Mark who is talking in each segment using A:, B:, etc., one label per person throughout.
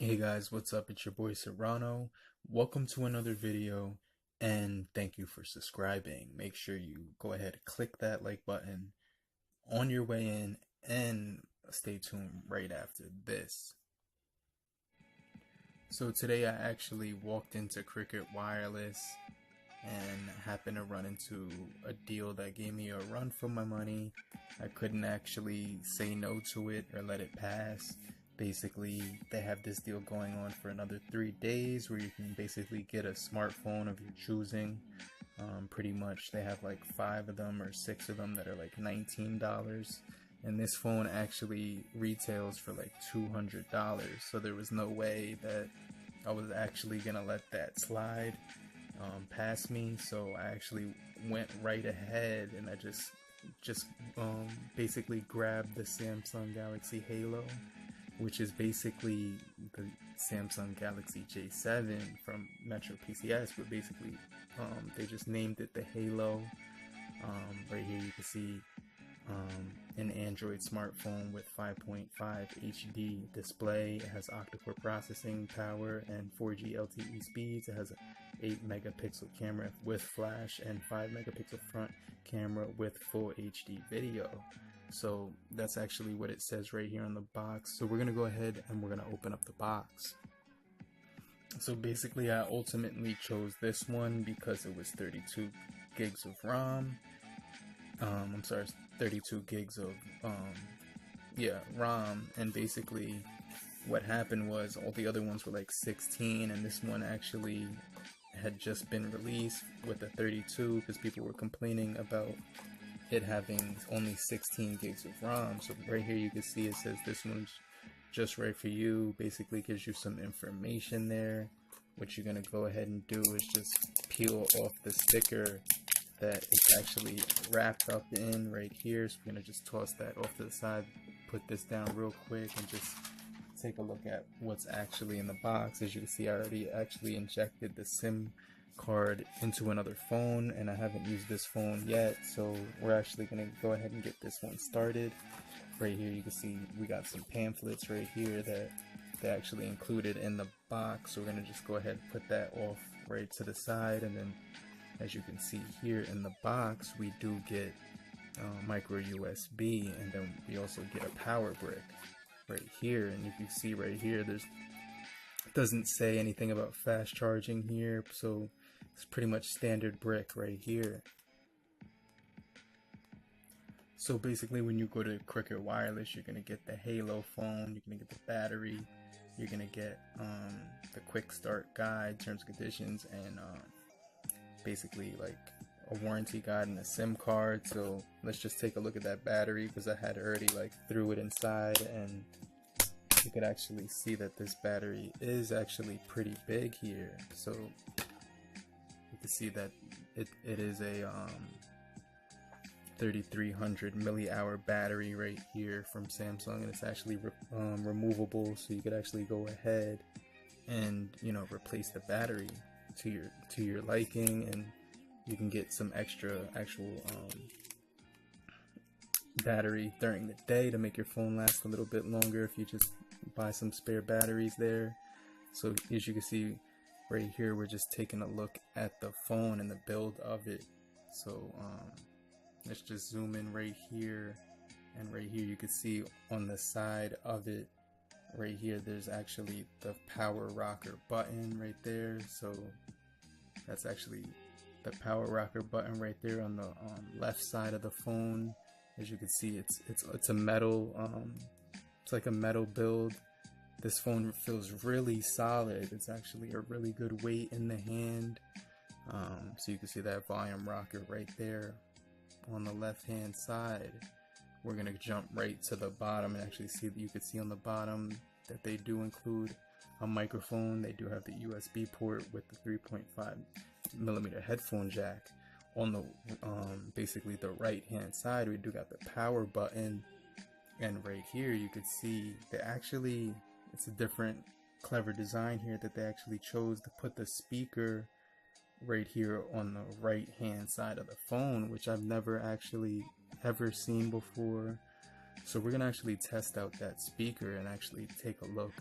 A: Hey guys, what's up? It's your boy Serrano. Welcome to another video and thank you for subscribing. Make sure you go ahead and click that like button on your way in and stay tuned right after this. So today I actually walked into Cricket Wireless and happened to run into a deal that gave me a run for my money. I couldn't actually say no to it or let it pass. Basically, they have this deal going on for another 3 days where you can basically get a smartphone of your choosing. Pretty much they have like 5 of them or 6 of them that are like $19, and this phone actually retails for like $200, so there was no way that I was actually gonna let that slide past me. So I actually went right ahead and I just basically grabbed the Samsung Galaxy Halo, which is basically the Samsung Galaxy J7 from Metro PCS, but basically they just named it the Halo. Right here you can see an Android smartphone with 5.5 HD display. It has Octa-core processing power and 4G LTE speeds. It has an 8 megapixel camera with flash and 5 megapixel front camera with full HD video. So that's actually what it says right here on the box. So we're gonna go ahead and we're gonna open up the box. So basically I ultimately chose this one because it was 32 gigs of ROM. 32 gigs of ROM, and basically what happened was all the other ones were like 16, and this one actually had just been released with the 32 because people were complaining about it having only 16 gigs of ROM. So right here you can see it says this one's just right for you. Basically gives you some information there. What you're gonna go ahead and do is just peel off the sticker that it's actually wrapped up in right here. So we're gonna just toss that off to the side, put this down real quick, and just take a look at what's actually in the box. As you can see, I already actually injected the SIM card into another phone, and I haven't used this phone yet, so we're actually gonna go ahead and get this one started. Right here you can see we got some pamphlets right here that they actually included in the box, so we're gonna just go ahead and put that off right to the side. And then as you can see here in the box, we do get micro USB, and then we also get a power brick right here. And if you see right here, it doesn't say anything about fast charging here, so it's pretty much standard brick right here. So basically when you go to Cricket Wireless, you're gonna get the Halo phone, you're gonna get the battery, you're gonna get the quick start guide, terms and conditions, and basically like a warranty guide and a SIM card. So let's just take a look at that battery, because I had already like threw it inside, and you could actually see that this battery is actually pretty big here. So you can see that it is a 3300 millihour battery right here from Samsung, and it's actually removable, so you could actually go ahead and, you know, replace the battery to your liking, and you can get some extra actual battery during the day to make your phone last a little bit longer if you just buy some spare batteries there. So as you can see right here, we're just taking a look at the phone and the build of it. So let's just zoom in right here, and right here you can see on the side of it right here, there's actually the power rocker button right there. So that's actually the power rocker button right there on the left side of the phone. As you can see, it's a metal, it's like a metal build. This phone feels really solid. It's actually a really good weight in the hand. So you can see that volume rocker right there on the left hand side. We're gonna jump right to the bottom and actually see that you can see on the bottom that they do include a microphone. They do have the USB port with the 3.5mm headphone jack. On the basically the right hand side, we do got the power button, and right here you could see that actually it's a different clever design here, that they actually chose to put the speaker right here on the right hand side of the phone, which I've never actually ever seen before. So we're gonna actually test out that speaker and actually take a look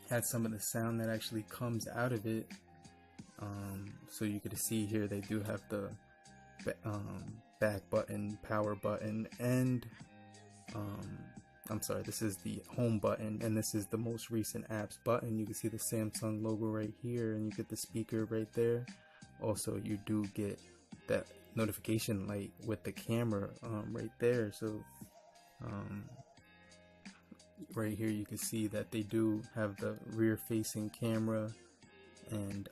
A: had some of the sound that actually comes out of it. So you can see here they do have the back button, power button, and I'm sorry, this is the home button, and this is the most recent apps button. You can see the Samsung logo right here, and you get the speaker right there. Also, you do get that notification light with the camera right there. So right here you can see that they do have the rear facing camera and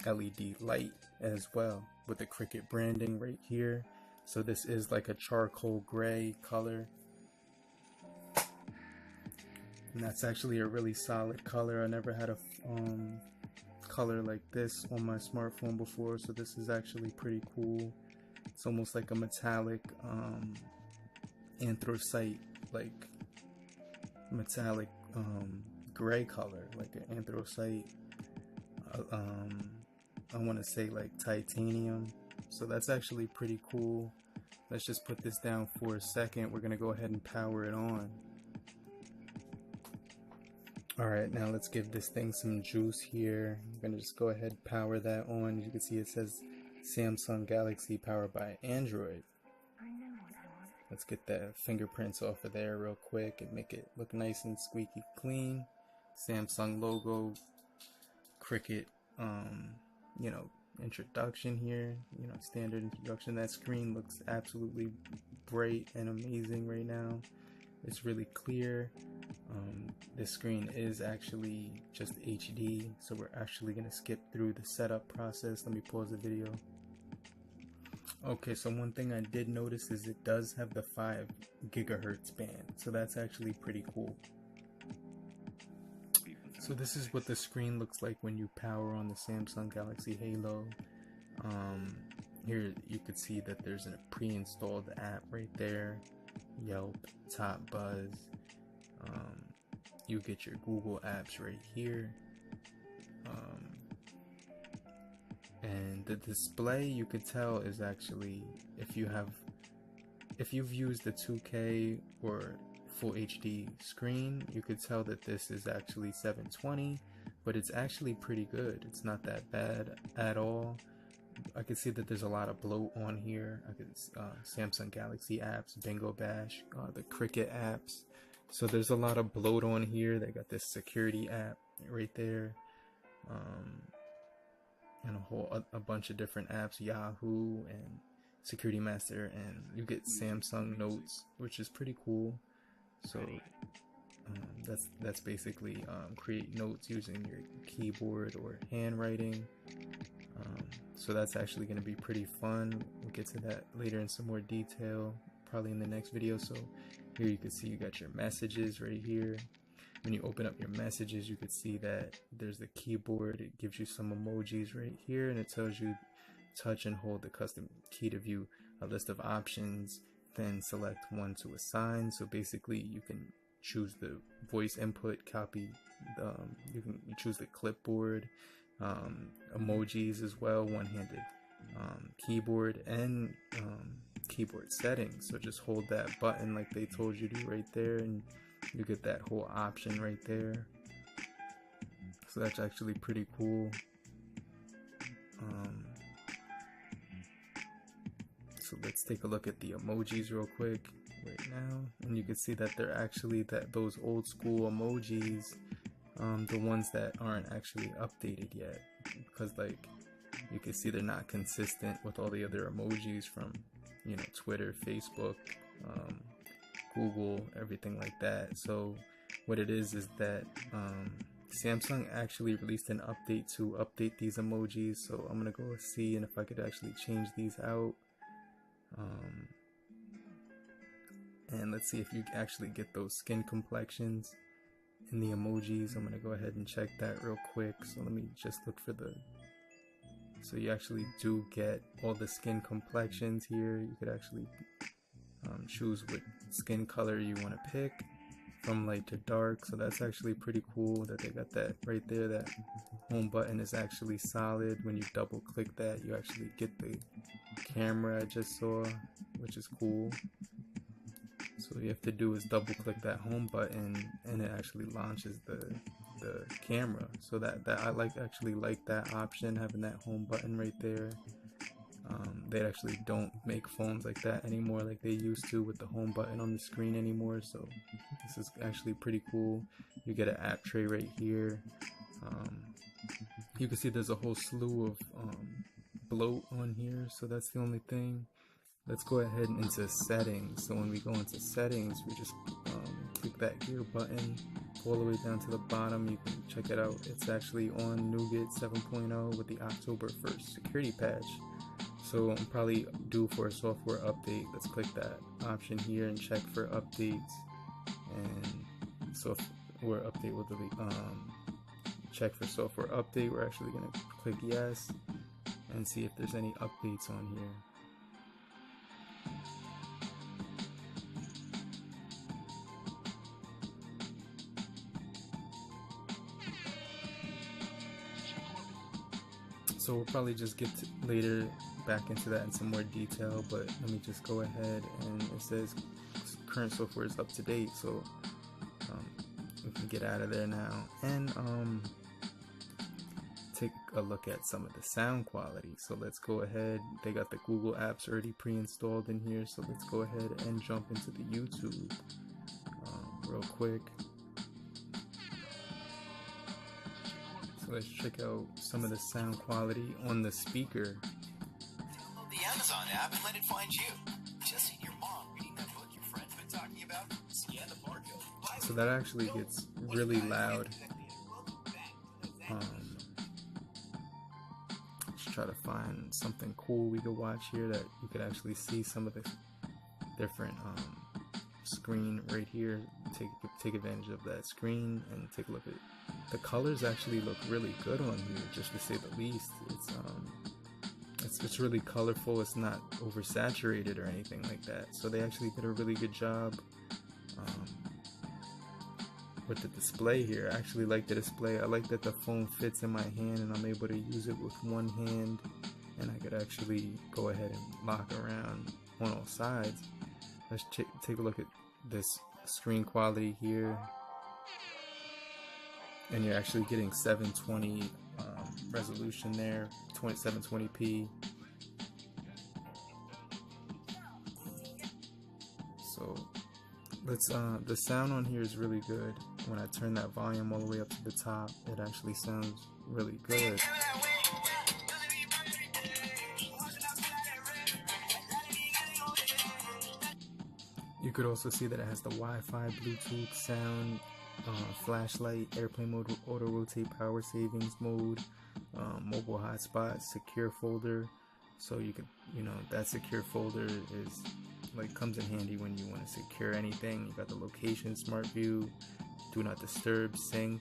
A: LED light as well with the Cricut branding right here. So this is like a charcoal gray color, and that's actually a really solid color. I never had a color like this on my smartphone before, so this is actually pretty cool. It's almost like a metallic anthracite, like metallic gray color, like an anthracite, I want to say like titanium. So that's actually pretty cool. Let's just put this down for a second. We're gonna go ahead and power it on. Alright, now let's give this thing some juice here. I'm gonna just go ahead and power that on. You can see it says Samsung Galaxy powered by Android. Let's get the fingerprints off of there real quick and make it look nice and squeaky clean. Samsung logo, Cricut, you know, introduction here, you know, standard introduction. That screen looks absolutely bright and amazing right now. It's really clear. This screen is actually just HD, so we're actually going to skip through the setup process. Let me pause the video. Okay, so one thing I did notice is it does have the 5 gigahertz band, so that's actually pretty cool. So this is what the screen looks like when you power on the Samsung Galaxy Halo. Here you could see that there's a pre-installed app right there, Yelp, Top Buzz. You get your Google apps right here. And the display, you could tell, is actually, if you've used the 2K or full HD screen, you could tell that this is actually 720, but it's actually pretty good. It's not that bad at all. I can see that there's a lot of bloat on here. I could Samsung Galaxy apps, Bingo Bash, the Cricut apps. So there's a lot of bloat on here. They got this security app right there, and a bunch of different apps, Yahoo and Security Master, and you get Samsung Notes, which is pretty cool. So that's basically create notes using your keyboard or handwriting. So that's actually going to be pretty fun. We'll get to that later in some more detail, probably in the next video. So here you can see you got your messages right here. When you open up your messages, you can see that there's the keyboard. It gives you some emojis right here, and it tells you touch and hold the custom key to view a list of options, then select one to assign. So basically you can choose the voice input, copy the, you can choose the clipboard, emojis as well, one-handed keyboard, and keyboard settings. So just hold that button like they told you to right there, and you get that whole option right there. So that's actually pretty cool. So let's take a look at the emojis real quick right now, and you can see that they're actually those old school emojis, the ones that aren't actually updated yet, because like you can see they're not consistent with all the other emojis from, you know, Twitter, Facebook, Google, everything like that. So what it is that Samsung actually released an update to update these emojis. So I'm gonna go see and if I could actually change these out. And let's see if you actually get those skin complexions in the emojis. I'm gonna go ahead and check that real quick. So let me just look for so you actually do get all the skin complexions here. You could actually choose what skin color you want to pick from light to dark. So that's actually pretty cool that they got that right there. That home button is actually solid. When you double click that, you actually get the camera I just saw, which is cool. So all you have to do is double click that home button and it actually launches the the camera. So that I actually like that option, having that home button right there. They actually don't make phones like that anymore, like they used to, with the home button on the screen anymore. So this is actually pretty cool. You get an app tray right here. You can see there's a whole slew of bloat on here, so that's the only thing. Let's go ahead and into settings. So when we go into settings, we just click that gear button, go all the way down to the bottom. You can check it out. It's actually on Nougat 7.0 with the October 1st security patch. So I'm probably due for a software update. Let's click that option here and check for updates. And software update will delete. Check for software update. We're actually gonna click yes and see if there's any updates on here. So we'll probably just get later back into that in some more detail, but let me just go ahead, and it says current software is up to date, so we can get out of there now and take a look at some of the sound quality. So let's go ahead. They got the Google apps already pre-installed in here, so let's go ahead and jump into the YouTube real quick. So let's check out some of the sound quality on the speaker.
B: Download the Amazon app and let it find you. Just seen your mom reading that book your friend's been talking about. Scan the barcode.
A: So that actually gets really loud. Let's try to find something cool we could watch here that you could actually see some of the different screen right here. Take advantage of that screen and take a look at it. The colors actually look really good on here, just to say the least. It's really colorful. It's not oversaturated or anything like that. So they actually did a really good job with the display here. I actually like the display. I like that the phone fits in my hand and I'm able to use it with one hand, and I could actually go ahead and lock around on all sides. Let's take a look at this screen quality here, and you're actually getting 720 resolution there, 720p. So let's the sound on here is really good. When I turn that volume all the way up to the top, it actually sounds really good. You could also see that it has the Wi-Fi, Bluetooth, sound, flashlight, airplane mode, auto rotate, power savings mode, mobile hotspot, secure folder. So you could, that secure folder is comes in handy when you want to secure anything. You got the location, smart view, do not disturb, sync.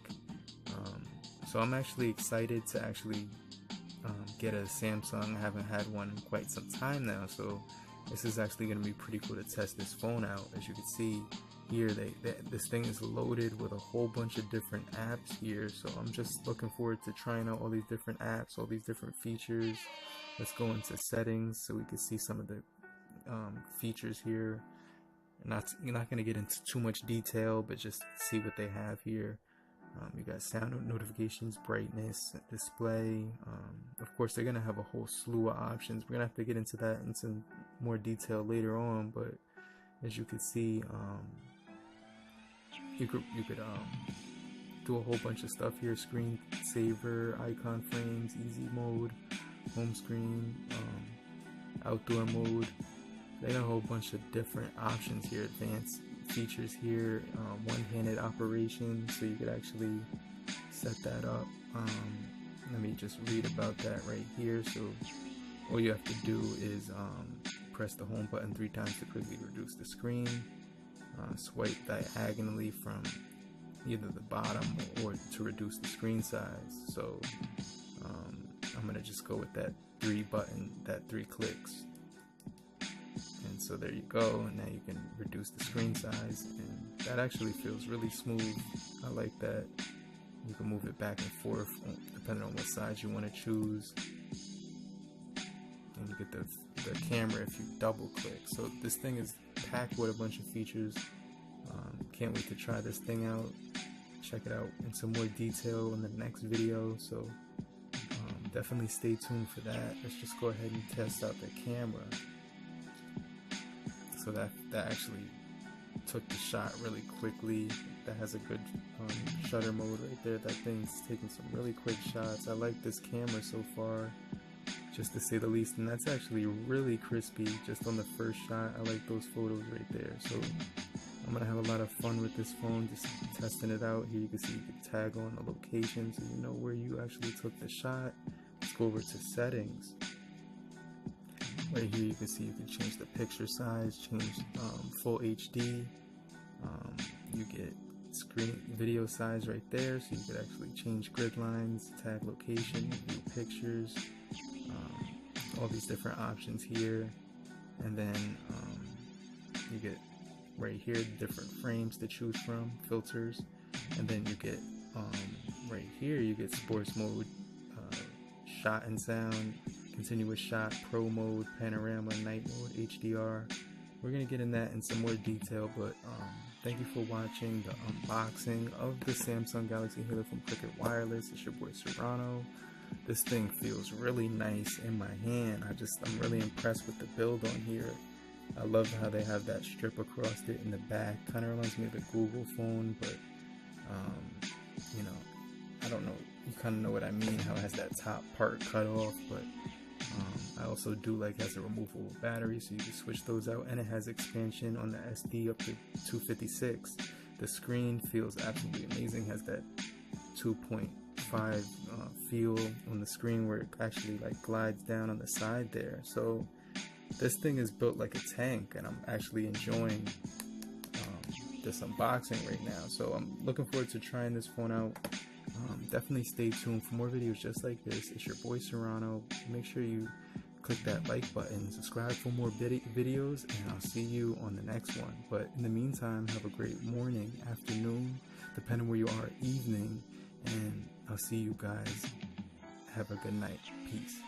A: So I'm actually excited to actually get a Samsung. I haven't had one in quite some time now, so this is actually going to be pretty cool to test this phone out. As you can see here, this thing is loaded with a whole bunch of different apps here, so I'm just looking forward to trying out all these different apps, all these different features. Let's go into settings so we can see some of the features here. You're not going to get into too much detail, but just see what they have here. You got sound notifications, brightness, display. Of course, they're going to have a whole slew of options. We're going to have to get into that in some more detail later on, but as you can see, you could do a whole bunch of stuff here. Screen saver, icon frames, easy mode, home screen, outdoor mode. They got a whole bunch of different options here, advanced features here, one-handed operation, so you could actually set that up. Let me just read about that right here. So all you have to do is press the home button 3 times to quickly reduce the screen, swipe diagonally from either the bottom or to reduce the screen size. So I'm gonna just go with that 3 clicks. And so there you go, and now you can reduce the screen size, and that actually feels really smooth. I like that. You can move it back and forth depending on what size you want to choose, and you get the camera if you double click. So this thing is packed with a bunch of features. Can't wait to try this thing out. check it out in some more detail in the next video, so definitely stay tuned for that. Let's just go ahead and test out the camera. So that actually took the shot really quickly. That has a good shutter mode right there. That thing's taking some really quick shots. I like this camera so far, just to say the least, and that's actually really crispy just on the first shot. I like those photos right there. So I'm gonna have a lot of fun with this phone, just testing it out. Here you can see you can tag on the location so you know where you actually took the shot. Let's go over to settings. Right here you can see you can change the picture size, change full HD. You get screen video size right there, so you could actually change grid lines, tag location, view pictures, all these different options here. And then you get right here different frames to choose from, filters, and then you get right here you get sports mode, shot and sound, continuous shot, pro mode, panorama, night mode, HDR. We're gonna get in that in some more detail, but thank you for watching the unboxing of the Samsung Galaxy Halo from Cricket Wireless. It's your boy Serrano. This thing feels really nice in my hand. I'm really impressed with the build on here. I love how they have that strip across it in the back. Kind of reminds me of the Google phone, but you know, I don't know. You kind of know what I mean, how it has that top part cut off, but I also do like it has a removable battery, so you can switch those out, and it has expansion on the SD up to 256. The screen feels absolutely amazing. It has that 2.5 feel on the screen where it actually like glides down on the side there. So this thing is built like a tank, and I'm actually enjoying this unboxing right now. So I'm looking forward to trying this phone out. Definitely stay tuned for more videos just like this. It's your boy Serrano. Make sure you click that like button, subscribe for more videos, and I'll see you on the next one. But in the meantime, have a great morning, afternoon, depending where you are, evening, and I'll see you guys. Have a good night. Peace.